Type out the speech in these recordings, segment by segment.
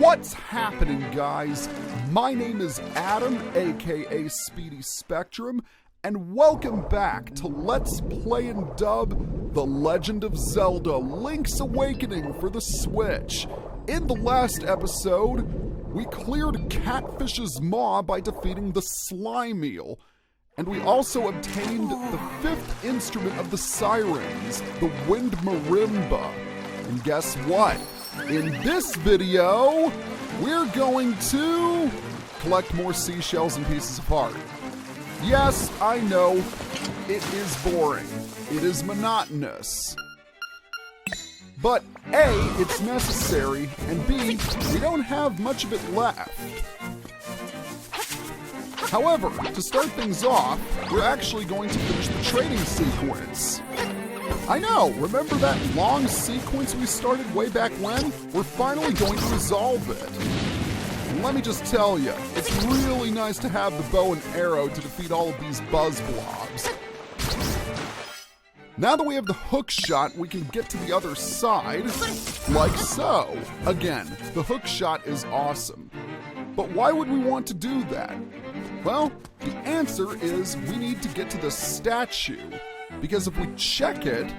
What's happening, guys? My name is Adam, aka Speedy Spectrum, and welcome back to Let's Play and Dub The Legend of Zelda Link's Awakening for the Switch. In the last episode, we cleared Catfish's maw by defeating the Slime Eel, and we also obtained the fifth instrument of the Sirens, the Wind Marimba. And guess what? In this video, we're going to collect more seashells and pieces of heart. Yes, I know, it is boring. It is monotonous. But A, it's necessary, and B, we don't have much of it left. However, to start things off, we're actually going to finish the trading sequence. I know, remember that long sequence we started way back when? We're finally going to resolve it. And let me just tell you, it's really nice to have the bow and arrow to defeat all of these buzz blobs. Now that we have the hook shot, we can get to the other side, like so. Again, the hook shot is awesome. But why would we want to do that? Well, the answer is we need to get to the statue. Because if we check it,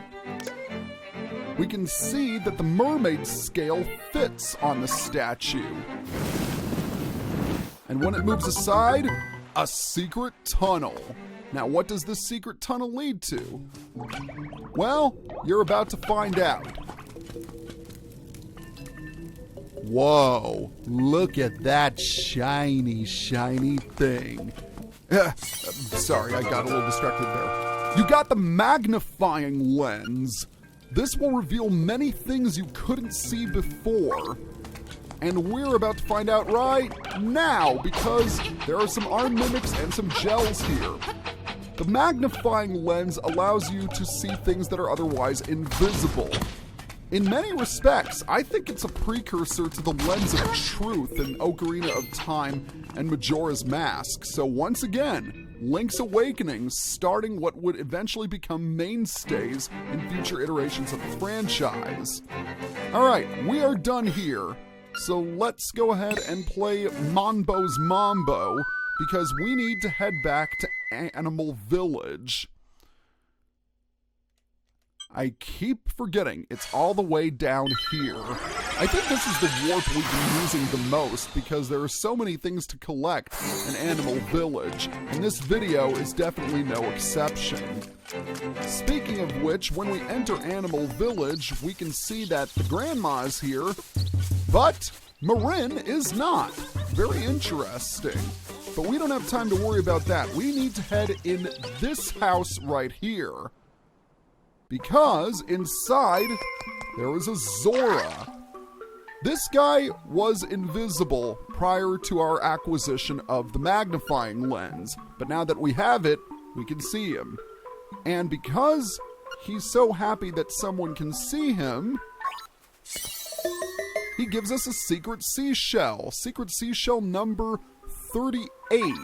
we can see that the mermaid scale fits on the statue. And when it moves aside, a secret tunnel. Now, what does this secret tunnel lead to? Well, you're about to find out. Whoa, look at that shiny, shiny thing. Sorry, I got a little distracted there. You got the magnifying lens. This will reveal many things you couldn't see before. And we're about to find out right now because there are some arm mimics and some gels here. The magnifying lens allows you to see things that are otherwise invisible. In many respects, I think it's a precursor to the Lens of Truth in Ocarina of Time and Majora's Mask. So once again, Link's Awakening starting what would eventually become mainstays in future iterations of the franchise. Alright, we are done here. So let's go ahead and play Mambo's Mambo because we need to head back to Animal Village. I keep forgetting it's all the way down here. I think this is the warp we've been using the most because there are so many things to collect in Animal Village, and this video is definitely no exception. Speaking of which, when we enter Animal Village, we can see that the grandma is here, but Marin is not. Very interesting. But we don't have time to worry about that. We need to head in this house right here. Because inside, there is a Zora. This guy was invisible prior to our acquisition of the magnifying lens, but now that we have it, we can see him. And because he's so happy that someone can see him, he gives us a secret seashell number 38.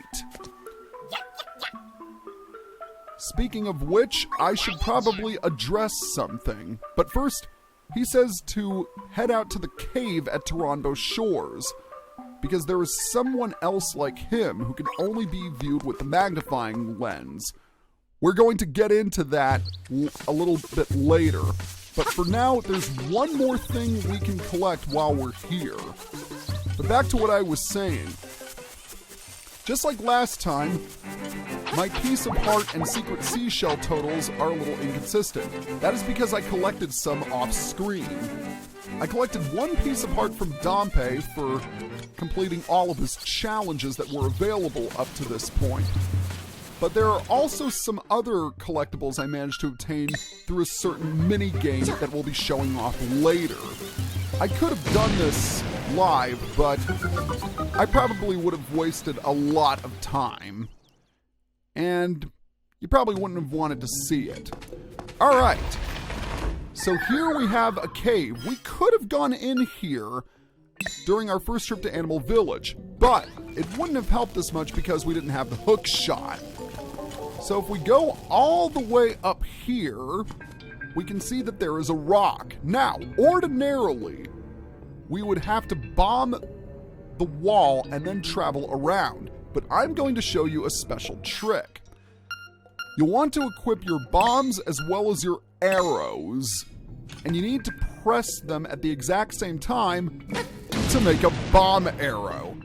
Speaking of which, I should probably address something. But first, he says to head out to the cave at Toronbo Shores, because there is someone else like him who can only be viewed with the magnifying lens. We're going to get into that a little bit later. But for now, there's one more thing we can collect while we're here. But back to what I was saying. Just like last time, my piece of heart and secret seashell totals are a little inconsistent. That is because I collected some off screen. I collected one piece of heart from Dompe for completing all of his challenges that were available up to this point. But there are also some other collectibles I managed to obtain through a certain mini-game that we'll be showing off later. I could have done this live, but I probably would have wasted a lot of time. And you probably wouldn't have wanted to see it. Alright, so here we have a cave. We could have gone in here during our first trip to Animal Village, but it wouldn't have helped us much because we didn't have the hook shot. So if we go all the way up here, we can see that there is a rock. Now, ordinarily, we would have to bomb the wall and then travel around. But I'm going to show you a special trick. You'll want to equip your bombs as well as your arrows, and you need to press them at the exact same time to make a bomb arrow.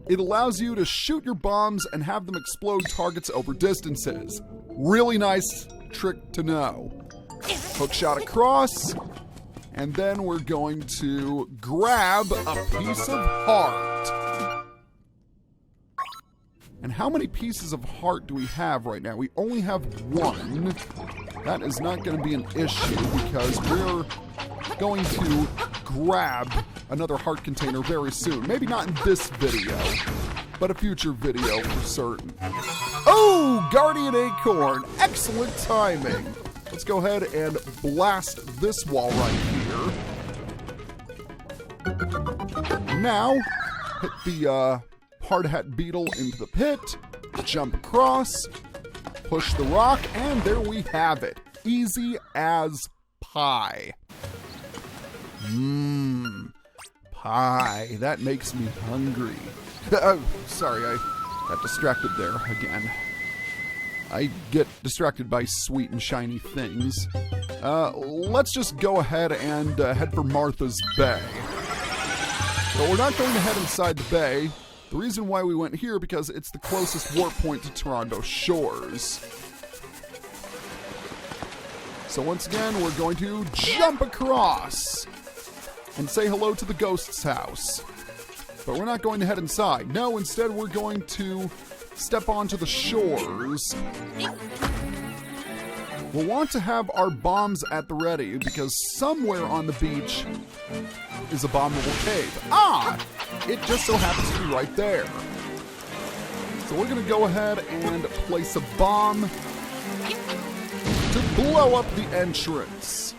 It allows you to shoot your bombs and have them explode targets over distances. Really nice trick to know. Hook shot across, and then we're going to grab a piece of heart. And how many pieces of heart do we have right now? We only have one. That is not going to be an issue because we're going to grab another heart container very soon. Maybe not in this video, but a future video for certain. Oh, Guardian Acorn. Excellent timing. Let's go ahead and blast this wall right here. Now, hit the hard hat beetle into the pit, jump across, push the rock, and there we have it. Easy as pie. Pie. That makes me hungry. Oh, sorry, I got distracted there again. I get distracted by sweet and shiny things. Let's just go ahead and head for Martha's Bay. But we're not going to head inside the bay. The reason why we went here, because it's the closest warp point to Toronbo Shores. So once again, we're going to jump across and say hello to the ghost's house. But we're not going to head inside. No, instead we're going to step onto the shores. We'll want to have our bombs at the ready because somewhere on the beach is a bombable cave. Ah! It just so happens to be right there. So we're going to go ahead and place a bomb to blow up the entrance.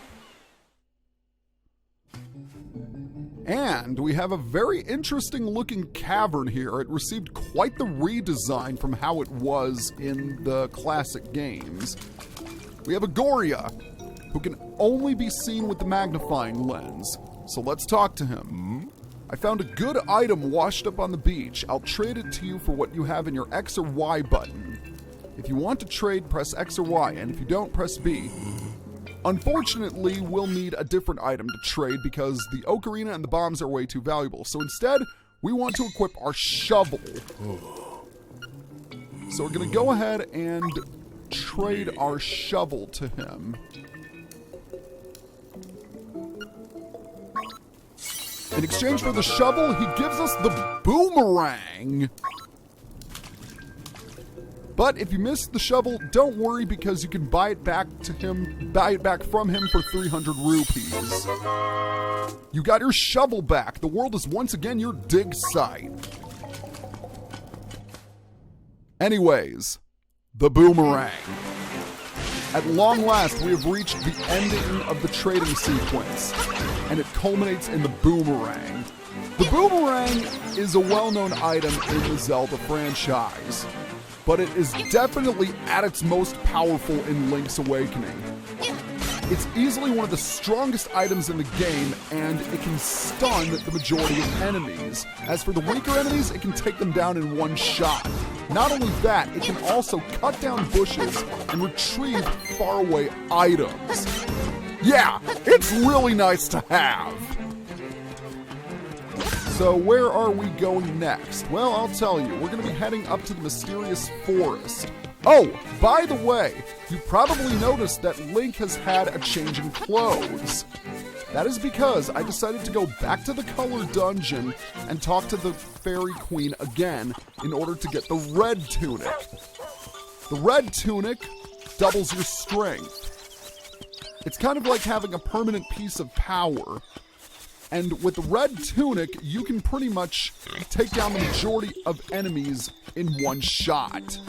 And we have a very interesting looking cavern here. It received quite the redesign from how it was in the classic games. We have a Goria, who can only be seen with the magnifying lens. So let's talk to him. I found a good item washed up on the beach. I'll trade it to you for what you have in your X or Y button. If you want to trade, press X or Y, and if you don't, press B. Unfortunately, we'll need a different item to trade because the ocarina and the bombs are way too valuable. So instead, we want to equip our shovel. So we're going to go ahead and trade our shovel to him. In exchange for the shovel, he gives us the Boomerang. But if you missed the shovel, don't worry because you can buy it back from him for 300 rupees. You got your shovel back. The world is once again your dig site. Anyways, the Boomerang. At long last, we have reached the ending of the trading sequence, and it culminates in the Boomerang. The Boomerang is a well-known item in the Zelda franchise, but it is definitely at its most powerful in Link's Awakening. It's easily one of the strongest items in the game, and it can stun the majority of enemies. As for the weaker enemies, it can take them down in one shot. Not only that, it can also cut down bushes and retrieve faraway items. Yeah, it's really nice to have. So where are we going next? Well, I'll tell you. We're going to be heading up to the mysterious forest. Oh, by the way, you probably noticed that Link has had a change in clothes. That is because I decided to go back to the color dungeon and talk to the fairy queen again in order to get the red tunic. The red tunic doubles your strength. It's kind of like having a permanent piece of power. And with the red tunic, you can pretty much take down the majority of enemies in one shot.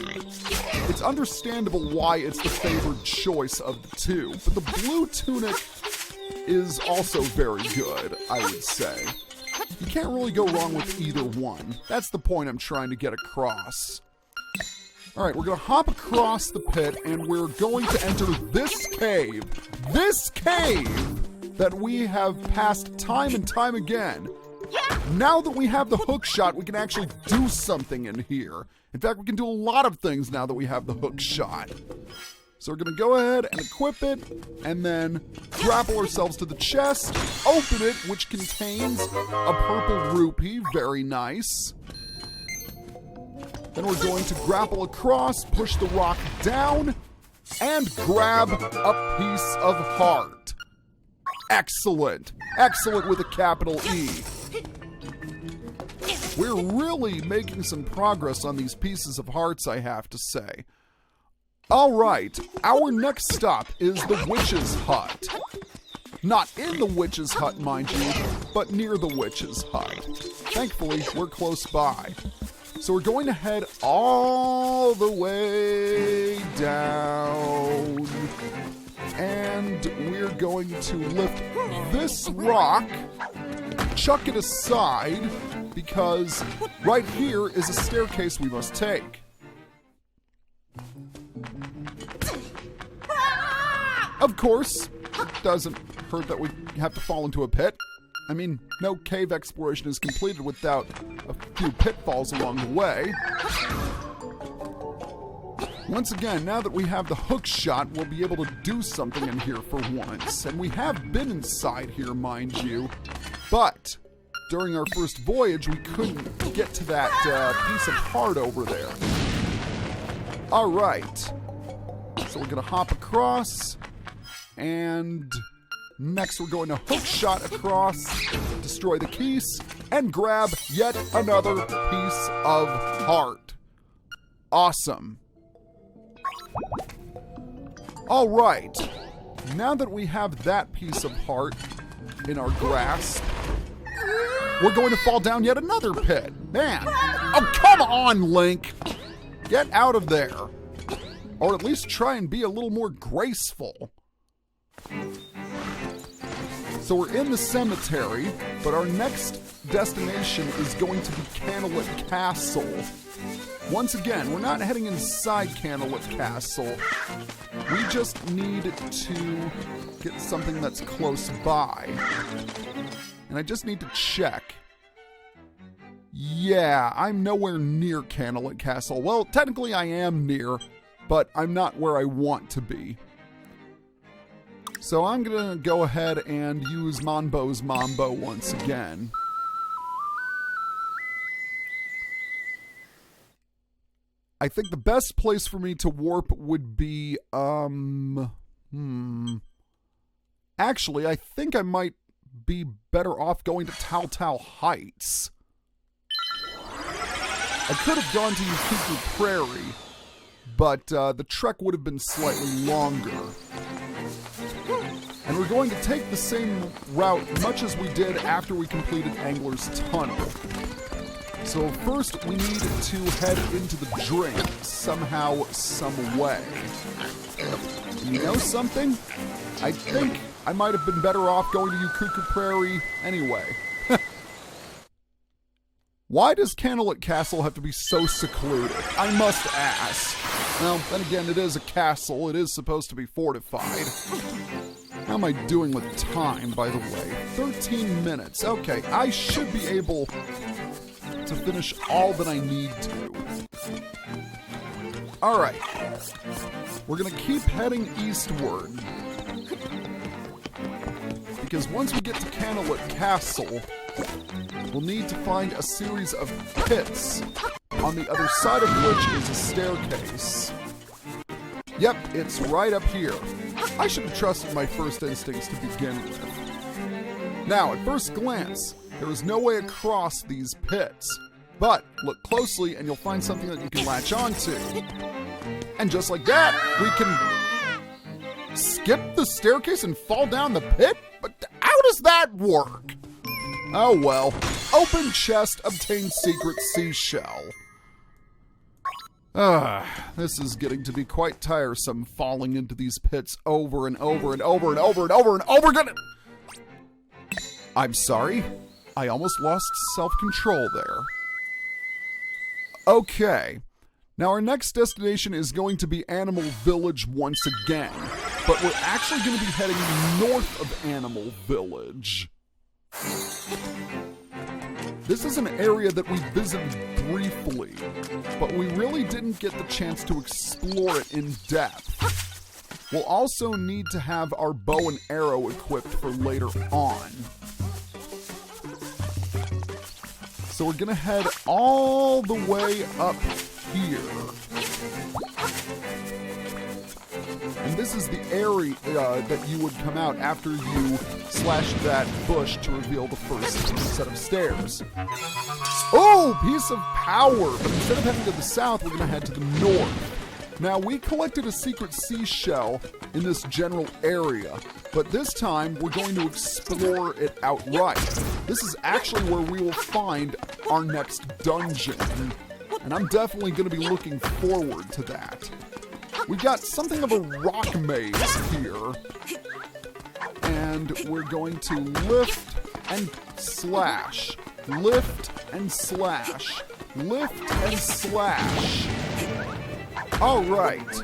It's understandable why it's the favored choice of the two, but the blue tunic is also very good, I would say. You can't really go wrong with either one. That's the point I'm trying to get across. Alright, we're going to hop across the pit, and we're going to enter this cave. This cave! That we have passed time and time again. Now that we have the hook shot, we can actually do something in here. In fact, we can do a lot of things now that we have the hook shot. So we're going to go ahead and equip it, and then grapple ourselves to the chest, open it, which contains a purple rupee. Very nice. Then we're going to grapple across, push the rock down, and grab a piece of heart. Excellent. Excellent with a capital E. We're really making some progress on these pieces of hearts, I have to say. All right, our next stop is the witch's hut. Not in the witch's hut, mind you, but near the witch's hut. Thankfully, we're close by. So we're going to head all the way down. And we're going to lift this rock, chuck it aside, because right here is a staircase we must take. Of course, it doesn't hurt that we have to fall into a pit. I mean, no cave exploration is completed without a few pitfalls along the way. Once again, now that we have the hook shot, we'll be able to do something in here for once. And we have been inside here, mind you. But during our first voyage, we couldn't get to that piece of heart over there. All right. So we're going to hop across. And next we're going to hook shot across, destroy the keys, and grab yet another piece of heart. Awesome. All right. Now that we have that piece of heart in our grasp, we're going to fall down yet another pit. Man. Oh, come on, Link. Get out of there. Or at least try and be a little more graceful. So we're in the cemetery, but our next destination is going to be Koholint Castle. Once again, we're not heading inside Koholint Castle. We just need to get something that's close by. And I just need to check. Yeah, I'm nowhere near Koholint Castle. Well, technically I am near, but I'm not where I want to be. So I'm going to go ahead and use Monbo's Mambo once again. I think the best place for me to warp would be, Actually, I think I might be better off going to Tao Heights. I could have gone to Yukuku Prairie, but the trek would have been slightly longer. And we're going to take the same route much as we did after we completed Angler's Tunnel. So first we need to head into the drink somehow, some way. And you know something? I think I might have been better off going to Yukuku Prairie anyway. Why does Koholint Castle have to be so secluded? I must ask. Well, then again, it is a castle. It is supposed to be fortified. How am I doing with time, by the way? 13 minutes. Okay, I should be able to finish all that I need to. All right. We're going to keep heading eastward. Because once we get to Koholint Castle, we'll need to find a series of pits, on the other side of which is a staircase. Yep, it's right up here. I should have trusted my first instincts to begin with. Now, at first glance, there is no way across these pits. But look closely and you'll find something that you can latch onto. And just like that, we can skip the staircase and fall down the pit? But how does that work? Oh well. Open chest, obtain secret seashell. This is getting to be quite tiresome, falling into these pits over and over and over and over and over and over again. I'm sorry. I almost lost self-control there. Okay. Now our next destination is going to be Animal Village once again. But we're actually going to be heading north of Animal Village. This is an area that we visited briefly, but we really didn't get the chance to explore it in depth. We'll also need to have our bow and arrow equipped for later on. So we're gonna head all the way up here. And this is the area that you would come out after you slash that bush to reveal the first set of stairs. Oh, piece of power! But instead of heading to the south, we're going to head to the north. Now, we collected a secret seashell in this general area, but this time we're going to explore it outright. This is actually where we will find our next dungeon, and I'm definitely going to be looking forward to that. We've got something of a rock maze here, and we're going to lift and slash, lift and slash, lift and slash. All right.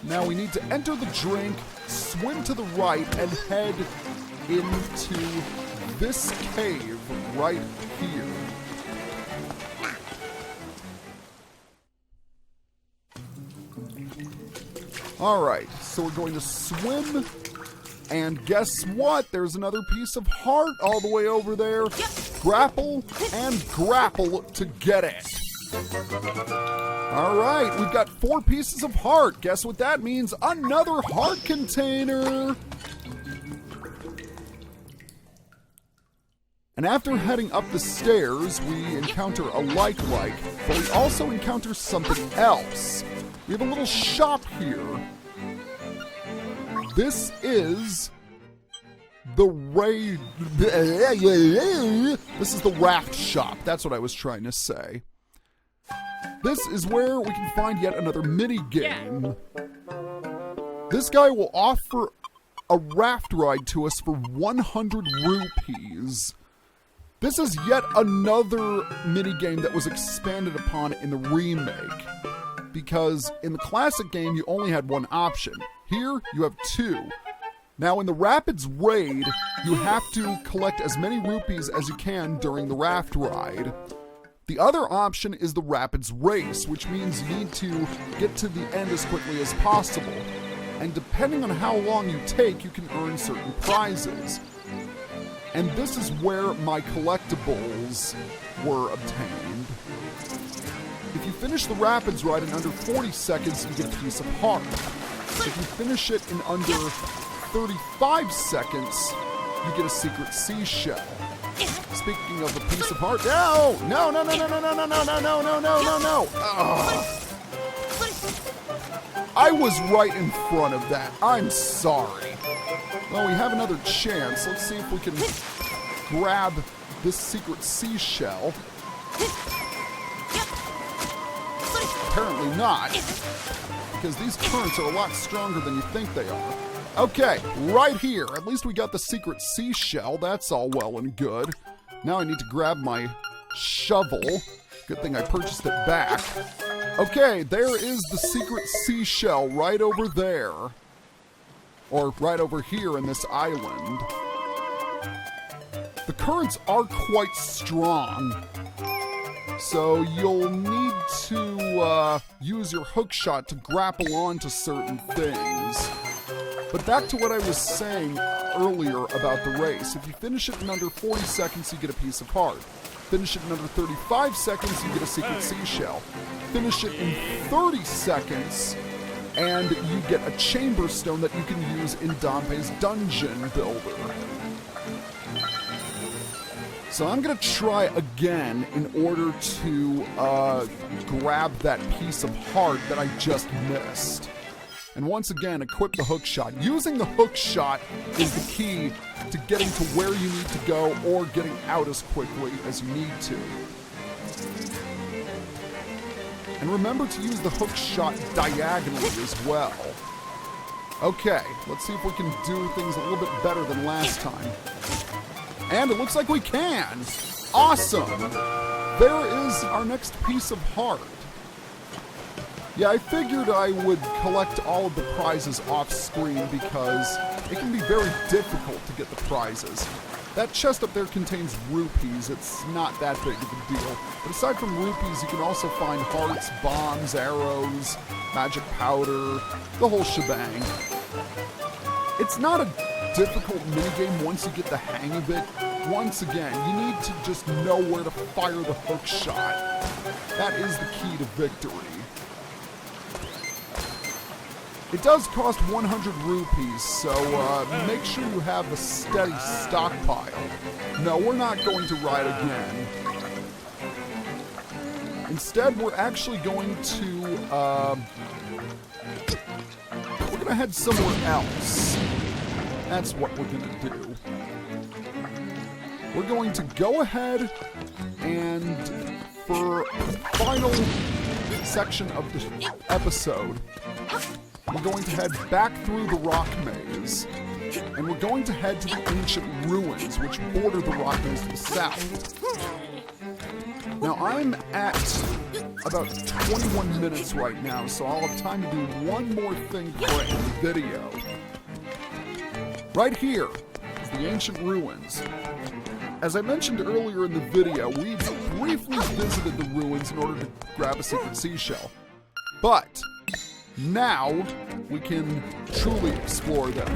Now we need to enter the drink, swim to the right, and head into this cave right here. Alright, so we're going to swim, and guess what? There's another piece of heart all the way over there. Grapple and grapple to get it. Alright, we've got 4 pieces of heart. Guess what that means? Another heart container. And after heading up the stairs, we encounter a like-like, but we also encounter something else. We have a little shop here. This is the This is the raft shop. That's what I was trying to say. This is where we can find yet another mini game. This guy will offer a raft ride to us for 100 rupees. This is yet another mini game that was expanded upon in the remake, because in the classic game you only had one option. Here you have 2. Now in the Rapids Raid, you have to collect as many rupees as you can during the raft ride. The other option is the Rapids Race, which means you need to get to the end as quickly as possible. And depending on how long you take, you can earn certain prizes. And this is where my collectibles were obtained. If you finish the Rapids ride in under 40 seconds, you get a piece of heart. If you finish it in under 35 seconds, you get a secret seashell. Speaking of a piece of heart, no! No, no, no, no, no, no, no, no, no, no, no, no, no, no! I was right in front of that. I'm sorry. Well, we have another chance. Let's see if we can grab this secret seashell. Apparently not, because these currents are a lot stronger than you think they are. Okay, right here. At least we got the secret seashell. That's all well and good. Now I need to grab my shovel. Good thing I purchased it back. Okay, there is the secret seashell right over there. Or right over here in this island. The currents are quite strong, so you'll need to use your hook shot to grapple onto certain things. But back to what I was saying earlier about the race. If you finish it in under 40 seconds, you get a piece of heart. Finish it in under 35 seconds, you get a secret seashell. Finish it in 30 seconds, and you get a chamber stone that you can use in Dompe's dungeon builder. So I'm going to try again in order to grab that piece of heart that I just missed. And once again, equip the hook shot. Using the hook shot is the key to getting to where you need to go or getting out as quickly as you need to. And remember to use the hook shot diagonally as well. Okay, let's see if we can do things a little bit better than last time. And it looks like we can! Awesome! There is our next piece of heart. Yeah, I figured I would collect all of the prizes off screen because it can be very difficult to get the prizes. That chest up there contains rupees. It's not that big of a deal. But aside from rupees, you can also find hearts, bombs, arrows, magic powder, the whole shebang. It's not a difficult minigame once you get the hang of it. Once again, you need to just know where to fire the hook shot. That is the key to victory. It does cost 100 rupees, so make sure you have a steady stockpile. No, we're not going to ride again. Instead, we're actually going to, we're going to head somewhere else. That's what we're going to do. We're going to go ahead and, for the final section of the episode, we're going to head back through the rock maze, and we're going to head to the ancient ruins, which border the rock maze to the south. Now, I'm at about 21 minutes right now, so I'll have time to do one more thing for the video. Right here is the ancient ruins. As I mentioned earlier in the video, we briefly visited the ruins in order to grab a secret seashell. But now we can truly explore them.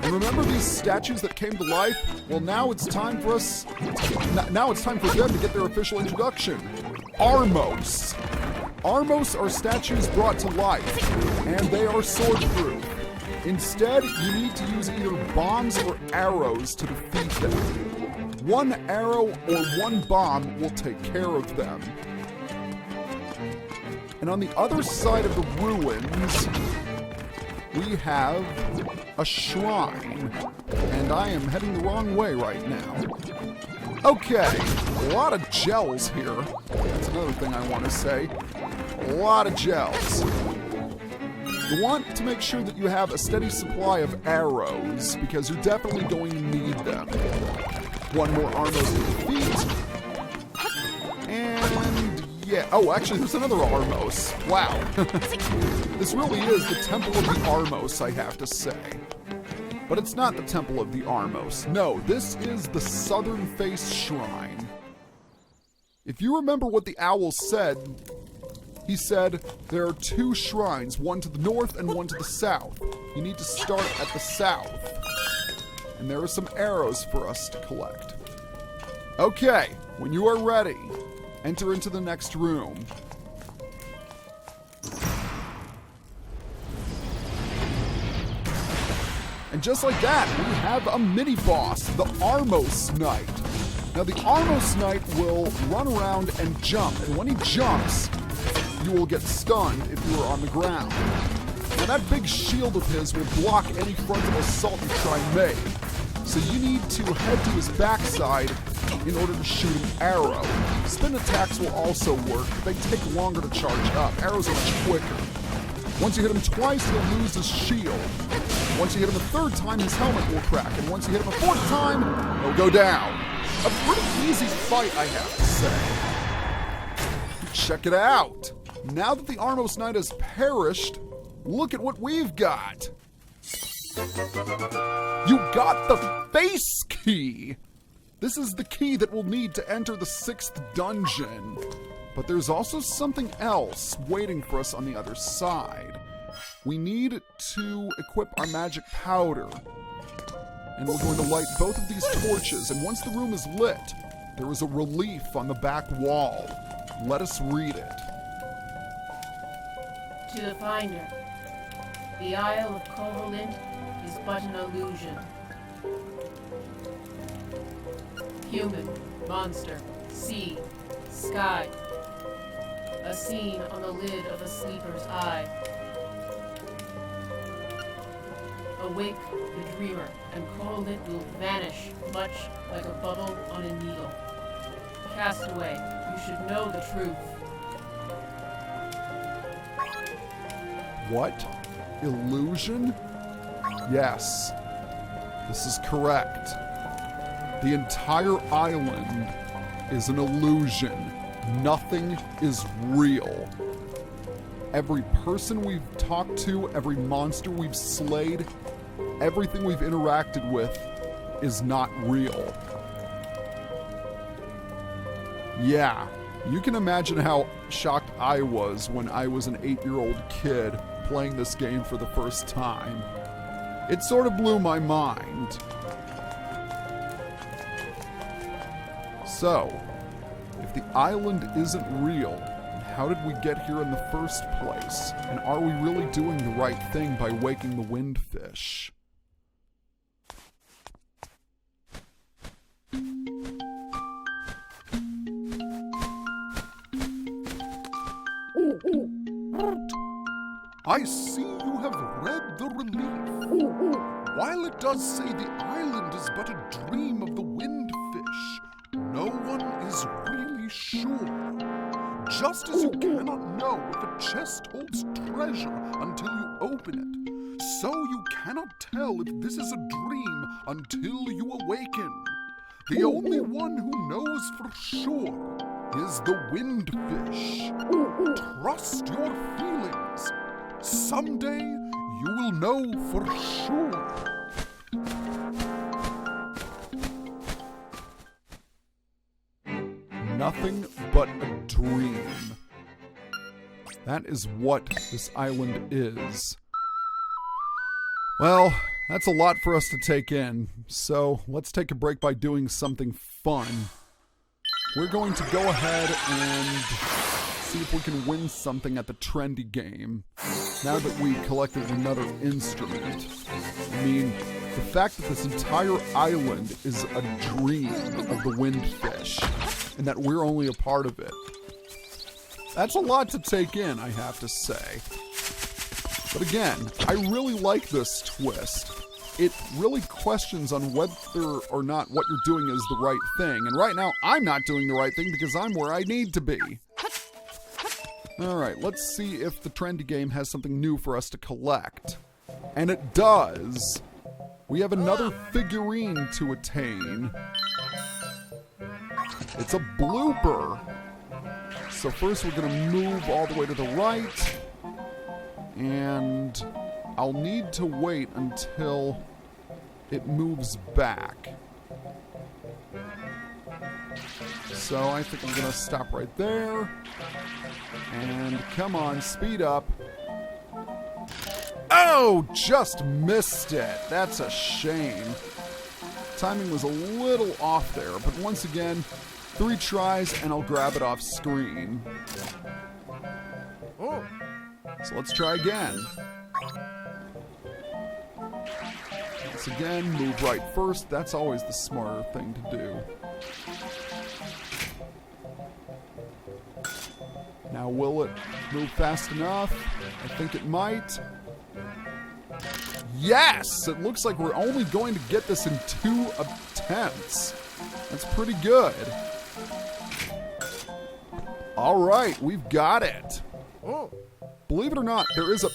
And remember these statues that came to life? Well, now it's time for them to get their official introduction. Armos. Armos are statues brought to life, and they are sword-proof. Instead, you need to use either bombs or arrows to defeat them. One arrow or one bomb will take care of them. And on the other side of the ruins, we have a shrine. And I am heading the wrong way right now. Okay, a lot of gels here. That's another thing I want to say. A lot of gels. You want to make sure that you have a steady supply of arrows, because you're definitely going to need them. One more Armos to defeat. And yeah, oh, actually, there's another Armos. Wow. This really is the Temple of the Armos, I have to say. But it's not the Temple of the Armos. No, this is the Southern Face Shrine. If you remember what the owl said, he said there are two shrines, one to the north and one to the south. You need to start at the south. And there are some arrows for us to collect. Okay, when you are ready, enter into the next room. And just like that, we have a mini-boss, the Armos Knight. Now the Armos Knight will run around and jump, and when he jumps, you will get stunned if you are on the ground. Now that big shield of his will block any frontal assault you try and make. So you need to head to his backside in order to shoot an arrow. Spin attacks will also work, but they take longer to charge up. Arrows are much quicker. Once you hit him twice, he'll lose his shield. Once you hit him a third time, his helmet will crack. And once you hit him a fourth time, he'll go down. A pretty easy fight, I have to say. Check it out. Now that the Armos Knight has perished, look at what we've got. You got the face key! This is the key that we'll need to enter the 6th dungeon. But there's also something else waiting for us on the other side. We need to equip our magic powder. And we're going to light both of these torches, and once the room is lit, there is a relief on the back wall. Let us read it. To the finder, the Isle of Koholint is but an illusion. Human, monster, sea, sky. A scene on the lid of a sleeper's eye. Awake the dreamer, and Koholint will vanish, much like a bubble on a needle. Castaway, you should know the truth. What? Illusion? Yes, this is correct. The entire island is an illusion. Nothing is real. Every person we've talked to, every monster we've slayed, everything we've interacted with is not real. Yeah, you can imagine how shocked I was when I was an 8-year-old kid playing this game for the first time. It sort of blew my mind. So, if the island isn't real, how did we get here in the first place? And are we really doing the right thing by waking the windfish? I see you have read the relief. While it does say the island is but a dream of the windfish, no one is really sure. Just as you cannot know if a chest holds treasure until you open it, so you cannot tell if this is a dream until you awaken. The only one who knows for sure is the windfish. Trust your feelings. Someday you will know for sure. Nothing but a dream. That is what this island is. Well, that's a lot for us to take in, so let's take a break by doing something fun. We're going to go ahead and see if we can win something at the trendy game, now that we've collected another instrument. I mean, the fact that this entire island is a dream of the windfish, and that we're only a part of it. That's a lot to take in, I have to say. But again, I really like this twist. It really questions on whether or not what you're doing is the right thing. And right now, I'm not doing the right thing because I'm where I need to be. Alright, let's see if the trendy game has something new for us to collect. And it does! We have another figurine to attain. It's a blooper. So first we're going to move all the way to the right. And I'll need to wait until it moves back. So I think I'm going to stop right there. And come on, speed up. Oh, just missed it. That's a shame. Timing was a little off there, but once again, 3 tries and I'll grab it off screen. Oh. So let's try again. Once again, move right first. That's always the smarter thing to do. Now, will it move fast enough? I think it might. Yes! It looks like we're only going to get this in 2 attempts. That's pretty good. All right, we've got it. Oh. Believe it or not, there is a...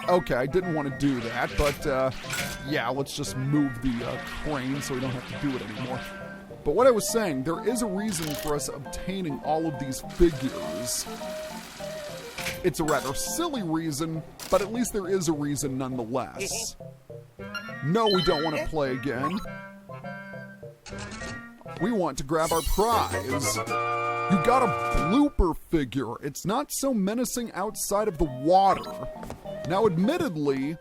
Okay, I didn't want to do that, but yeah, let's just move the crane so we don't have to do it anymore. But what I was saying, there is a reason for us obtaining all of these figures. It's a rather silly reason, but at least there is a reason nonetheless. No, we don't want to play again. We want to grab our prize. You got a blooper figure. It's not so menacing outside of the water. Now, admittedly,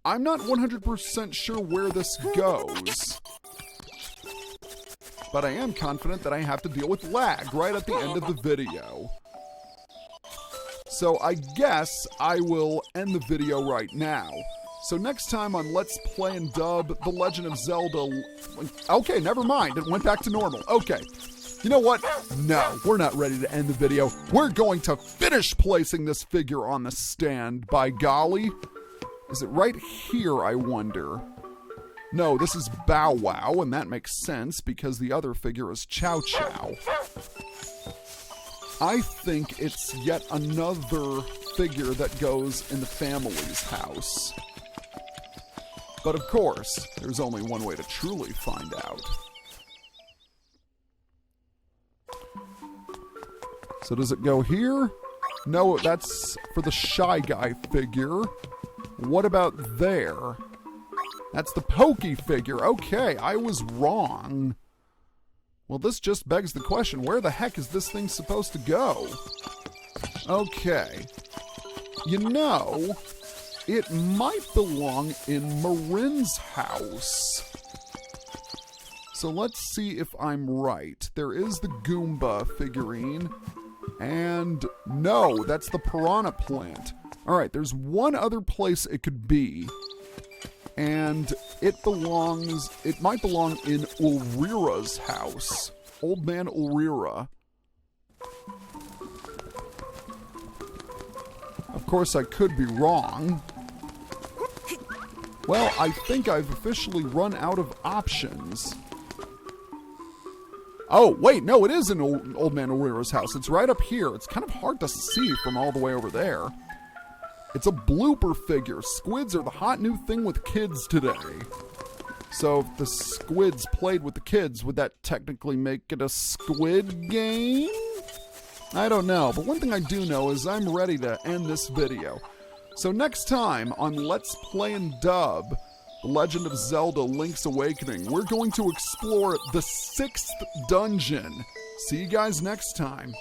I'm not 100% sure where this goes. But I am confident that I have to deal with lag right at the end of the video. So I guess I will end the video right now. So next time on Let's Play and Dub The Legend of Zelda... Okay, never mind. It went back to normal. Okay. You know what? No, we're not ready to end the video. We're going to finish placing this figure on the stand, by golly. Is it right here, I wonder? No, this is Bow Wow, and that makes sense because the other figure is Chow Chow. I think it's yet another figure that goes in the family's house. But of course, there's only one way to truly find out. So does it go here? No, that's for the Shy Guy figure. What about there? That's the Pokey figure. Okay, I was wrong. Well, this just begs the question, where the heck is this thing supposed to go? Okay. You know, it might belong in Marin's house. So let's see if I'm right. There is the Goomba figurine. And no, that's the piranha plant. All right, there's one other place it could be. And it might belong in Ulrira's house. Old man Ulrira. Of course, I could be wrong. Well, I think I've officially run out of options. Oh, wait, no, it is in Old Man Ulrira's house. It's right up here. It's kind of hard to see from all the way over there. It's a blooper figure. Squids are the hot new thing with kids today. So if the squids played with the kids, would that technically make it a squid game? I don't know, but one thing I do know is I'm ready to end this video. So next time on Let's Play and Dub, The Legend of Zelda Link's Awakening, we're going to explore the 6th dungeon. See you guys next time.